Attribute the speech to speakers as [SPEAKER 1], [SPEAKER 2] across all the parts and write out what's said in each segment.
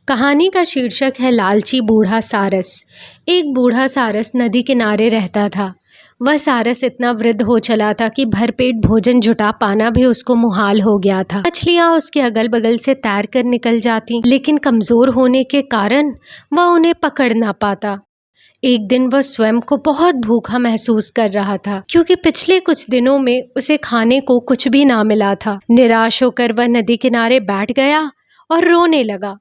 [SPEAKER 1] कहानी का शीर्षक है लालची बूढ़ा सारस। एक बूढ़ा सारस नदी किनारे रहता था। वह सारस इतना वृद्ध हो चला था कि भरपेट भोजन जुटा पाना भी उसको मुहाल हो गया था। मछलियां उसके अगल बगल से तैर कर निकल जाती, लेकिन कमजोर होने के कारण वह उन्हें पकड़ ना पाता। एक दिन वह स्वयं को बहुत भूखा महसूस कर रहा था, क्योंकि पिछले कुछ दिनों में उसे खाने को कुछ भी ना मिला था। निराश होकर वह नदी किनारे बैठ गया और रोने लगा।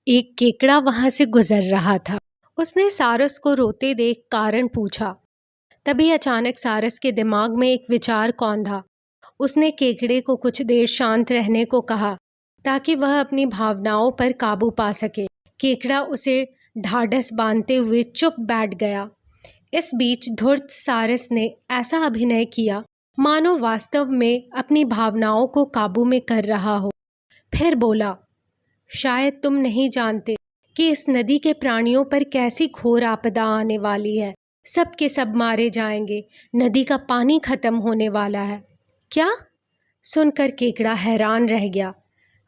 [SPEAKER 1] एक केकड़ा वहां से गुजर रहा था। उसने सारस को रोते देख कारण पूछा। तभी अचानक सारस के दिमाग में एक विचार कौंधा। उसने केकड़े को कुछ देर शांत रहने को कहा, ताकि वह अपनी भावनाओं पर काबू पा सके। केकड़ा उसे ढाढ़स बांधते हुए चुप बैठ गया। इस बीच धूर्त सारस ने ऐसा अभिनय किया मानो वास्तव में अपनी भावनाओं को काबू में कर रहा हो। फिर बोला, शायद तुम नहीं जानते कि इस नदी के प्राणियों पर कैसी घोर आपदा आने वाली है। सब के सब मारे जाएंगे। नदी का पानी खत्म होने वाला है। क्या? सुनकर केकड़ा हैरान रह गया।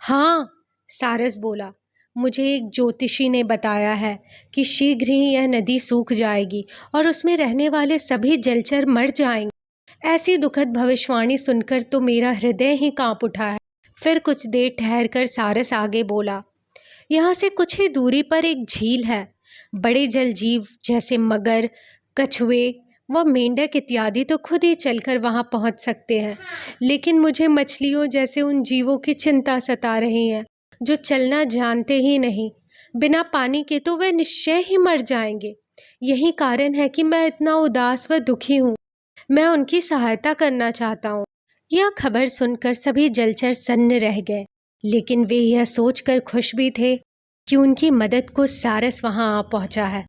[SPEAKER 1] हाँ, सारस बोला, मुझे एक ज्योतिषी ने बताया है कि शीघ्र ही यह नदी सूख जाएगी और उसमें रहने वाले सभी जलचर मर जाएंगे। ऐसी दुखद भविष्यवाणी सुनकर तो मेरा हृदय ही कांप उठा है। फिर कुछ देर ठहरकर सारस आगे बोला, यहाँ से कुछ ही दूरी पर एक झील है। बड़े जल जीव जैसे मगर, कछुए व मेंढक इत्यादि तो खुद ही चलकर वहां पहुंच सकते हैं, लेकिन मुझे मछलियों जैसे उन जीवों की चिंता सता रही है जो चलना जानते ही नहीं। बिना पानी के तो वे निश्चय ही मर जाएंगे। यही कारण है कि मैं इतना उदास व दुखी हूँ। मैं उनकी सहायता करना चाहता हूँ। यह खबर सुनकर सभी जलचर सन्न रह गए, लेकिन वे यह सोचकर खुश भी थे कि उनकी मदद को सारस वहां आ पहुंचा है।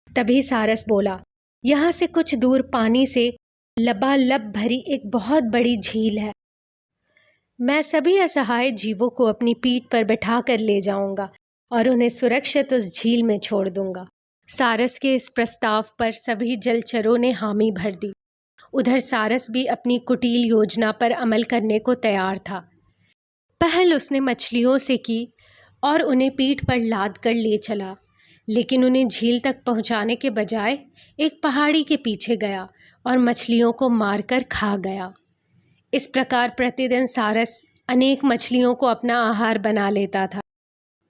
[SPEAKER 1] तभी सारस बोला, यहाँ से कुछ दूर पानी से लबालब भरी एक बहुत बड़ी झील है। मैं सभी असहाय जीवों को अपनी पीठ पर बैठा कर ले जाऊंगा और उन्हें सुरक्षित उस झील में छोड़ दूंगा। सारस के इस प्रस्ताव पर सभी जलचरों ने हामी भर दी। उधर सारस भी अपनी कुटिल योजना पर अमल करने को तैयार था। पहल उसने मछलियों से की और उन्हें पीठ पर लाद कर ले चला, लेकिन उन्हें झील तक पहुंचाने के बजाय एक पहाड़ी के पीछे गया और मछलियों को मारकर खा गया। इस प्रकार प्रतिदिन सारस अनेक मछलियों को अपना आहार बना लेता था।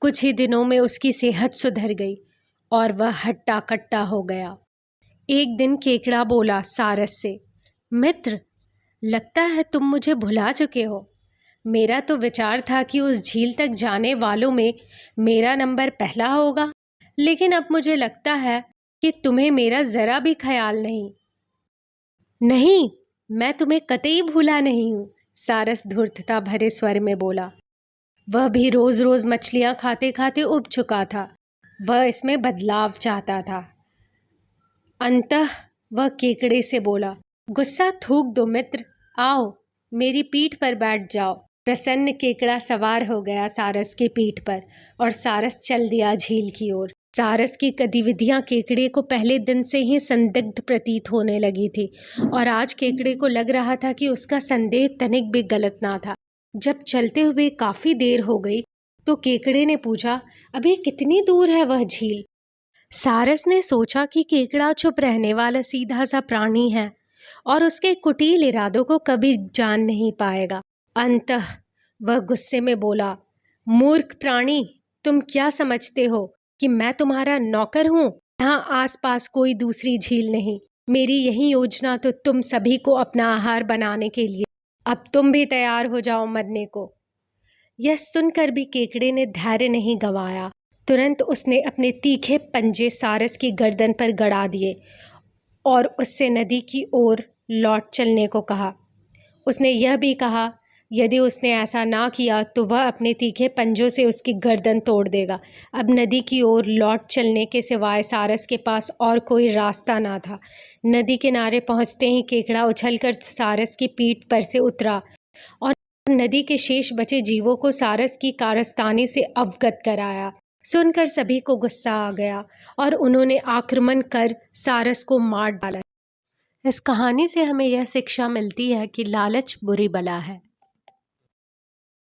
[SPEAKER 1] कुछ ही दिनों में उसकी सेहत सुधर गई और वह हट्टा कट्टा हो गया। एक दिन केकड़ा बोला सारस से, मित्र, लगता है तुम मुझे भुला चुके हो। मेरा तो विचार था कि उस झील तक जाने वालों में मेरा नंबर पहला होगा, लेकिन अब मुझे लगता है कि तुम्हें मेरा जरा भी ख्याल नहीं। नहीं, मैं तुम्हें कतई भूला नहीं हूँ, सारस धूर्तता भरे स्वर में बोला। वह भी रोज रोज मछलियां खाते खाते उब चुका था। वह इसमें बदलाव चाहता था। अंततः वह केकड़े से बोला, गुस्सा थूक दो मित्र, आओ मेरी पीठ पर बैठ जाओ। प्रसन्न केकड़ा सवार हो गया सारस की पीठ पर और सारस चल दिया झील की ओर। सारस की गतिविधियां केकड़े को पहले दिन से ही संदिग्ध प्रतीत होने लगी थी और आज केकड़े को लग रहा था कि उसका संदेह तनिक भी गलत ना था। जब चलते हुए काफी देर हो गई तो केकड़े ने पूछा, अभी कितनी दूर है वह झील? सारस ने सोचा कि केकड़ा चुप रहने वाला सीधा सा प्राणी है और उसके कुटिल इरादों को कभी जान नहीं पाएगा। अंततः वह गुस्से में बोला, मूर्ख प्राणी, तुम क्या समझते हो कि मैं तुम्हारा नौकर हूँ? यहाँ आसपास कोई दूसरी झील नहीं। मेरी यही योजना तो तुम सभी को अपना आहार बनाने के लिए। अब तुम भी तैयार हो जाओ मरने को। यह सुनकर भी केकड़े ने धैर्य नहीं गंवाया। तुरंत उसने अपने तीखे पंजे सारस की गर्दन पर गड़ा दिए और उससे नदी की ओर लौट चलने को कहा। उसने यह भी कहा, यदि उसने ऐसा ना किया तो वह अपने तीखे पंजों से उसकी गर्दन तोड़ देगा। अब नदी की ओर लौट चलने के सिवाय सारस के पास और कोई रास्ता ना था। नदी किनारे पहुंचते ही केकड़ा उछलकर सारस की पीठ पर से उतरा और नदी के शेष बचे जीवों को सारस की कारस्तानी से अवगत कराया। सुनकर सभी को गुस्सा आ गया और उन्होंने आक्रमण कर सारस को मार डाला। इस कहानी से हमें यह शिक्षा मिलती है कि लालच बुरी बला है।